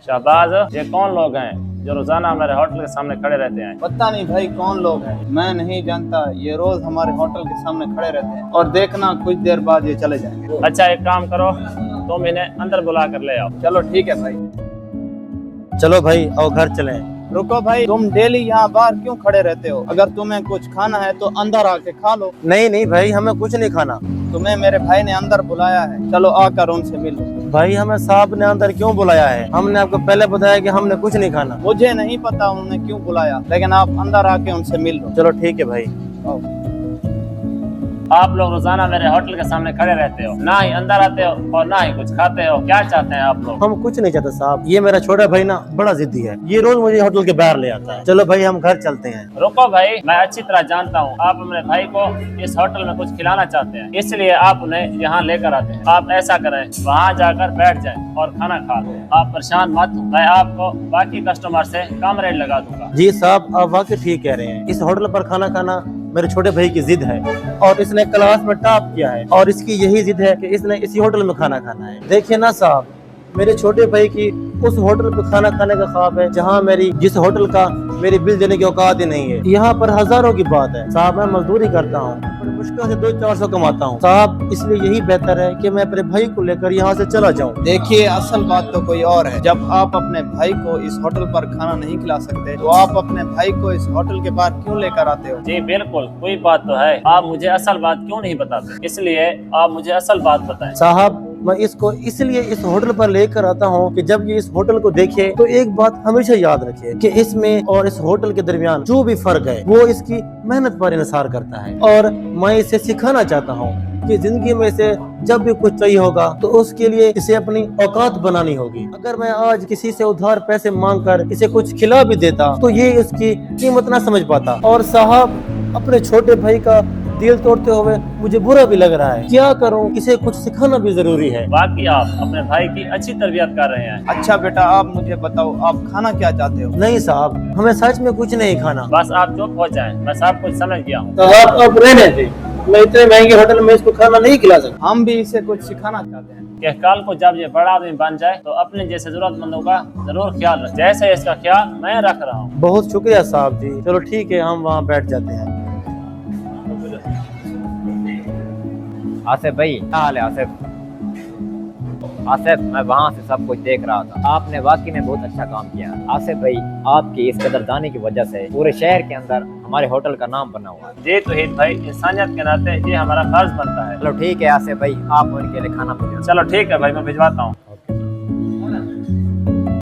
शहबाज, ये कौन लोग हैं जो रोजाना हमारे होटल के सामने खड़े रहते हैं? पता नहीं भाई कौन लोग हैं, मैं नहीं जानता। ये रोज हमारे होटल के सामने खड़े रहते हैं और देखना कुछ देर बाद ये चले जाएंगे। अच्छा, एक काम करो, तुम इन्हें अंदर बुला कर ले आओ। चलो ठीक है भाई। चलो भाई आओ घर चलें। रुको भाई, तुम डेली यहाँ बाहर क्यों खड़े रहते हो? अगर तुम्हें कुछ खाना है तो अंदर आके खा लो। नहीं नहीं भाई, हमें कुछ नहीं खाना। तुम्हें मेरे भाई ने अंदर बुलाया है, चलो आकर उनसे मिलो। भाई हमें साहब ने अंदर क्यों बुलाया है? हमने आपको पहले बताया कि हमने कुछ नहीं खाना। मुझे नहीं पता उन्होंने क्यों बुलाया, लेकिन आप अंदर आके उनसे मिल लो। चलो ठीक है भाई। आओ। आप लोग रोजाना मेरे होटल के सामने खड़े रहते हो, ना ही अंदर आते हो और ना ही कुछ खाते हो। क्या चाहते हैं आप लोग? हम कुछ नहीं चाहते साहब, ये मेरा छोटा भाई ना बड़ा जिद्दी है, ये रोज मुझे होटल के बाहर ले आता है। चलो भाई हम घर चलते हैं। रुको भाई, मैं अच्छी तरह जानता हूँ आप अपने भाई को इस होटल में कुछ खिलाना चाहते हैं, इसलिए आप उन्हें यहाँ लेकर आते हैं। आप ऐसा करें, वहाँ जाकर बैठ जाएं और खाना खा लो। आप परेशान मत हो, मैं आपको बाकी कस्टमर से कम रेट लगा दूंगा। जी साहब, आप वाकई ठीक कह रहे हैं। इस होटल पर खाना खाना मेरे छोटे भाई की जिद है और इसने क्लास में टॉप किया है और इसकी यही जिद है कि इसने इसी होटल में खाना खाना है। देखिए ना साहब, मेरे छोटे भाई की उस होटल पे खाना खाने का ख्वाब है जहाँ जिस होटल का मेरी बिल देने की औकात ही नहीं है। यहाँ पर हजारों की बात है साहब, मैं मजदूरी करता हूँ, बड़ी मुश्किल से 200-400 कमाता हूँ साहब, इसलिए यही बेहतर है कि मैं अपने भाई को लेकर यहाँ से चला जाऊँ। देखिए, असल बात तो कोई और है। जब आप अपने भाई को इस होटल पर खाना नहीं खिला सकते तो आप अपने भाई को इस होटल के बाहर क्यों लेकर आते हो? जी बिल्कुल, कोई बात तो है। आप मुझे असल बात क्यों नहीं बताते? इसलिए आप मुझे असल बात बताएं। साहब, मैं इसको इसलिए इस होटल पर लेकर आता हूँ कि जब ये इस होटल को देखे तो एक बात हमेशा याद रखे कि इसमें और इस होटल के दरमियान जो भी फर्क है वो इसकी मेहनत पर इंसार करता है। और मैं इसे सिखाना चाहता हूँ कि जिंदगी में इसे जब भी कुछ चाहिए होगा तो उसके लिए इसे अपनी औकात बनानी होगी। अगर मैं आज किसी से उधार पैसे मांग कर इसे कुछ खिला भी देता तो ये इसकी कीमत ना समझ पाता। और साहब, अपने छोटे भाई का दिल तोड़ते हुए मुझे बुरा भी लग रहा है। क्या करूं, इसे कुछ सिखाना भी जरूरी है। बाकी आप अपने भाई की अच्छी तरबियत कर रहे हैं। अच्छा बेटा, आप मुझे बताओ, आप खाना क्या चाहते हो? नहीं साहब, हमें सच में कुछ नहीं खाना। बस आप चुप हो जाएं, मैं सब कुछ समझ गया हूँ। तो आप अब रहने दें, मैं इतने महंगे होटल में इसको खाना नहीं खिला सकता। हम भी इसे कुछ सिखाना चाहते हैं कि कल को जब ये बड़ा आदमी बन जाए तो अपने जैसे जरूरतमंदों का जरूर ख्याल रखे, जैसे इसका ख्याल मैं रख रहा हूँ। बहुत शुक्रिया साहब जी। चलो ठीक है, हम वहाँ बैठ जाते हैं। आसिफ भाई, क्या हाल है आसिफ? आसिफ, मैं वहाँ से सब कुछ देख रहा था, आपने वाकई में बहुत अच्छा काम किया। आसिफ भाई, आपकी इस कदरदानी की वजह से पूरे शहर के अंदर हमारे होटल का नाम बना हुआ है। जी तौहीद भाई, इंसानियत के नाते ये हमारा फर्ज बनता है। चलो ठीक है आसिफ भाई, आप उनके लिए खाना भेजो। चलो ठीक है भाई, मैं भिजवाता हूँ।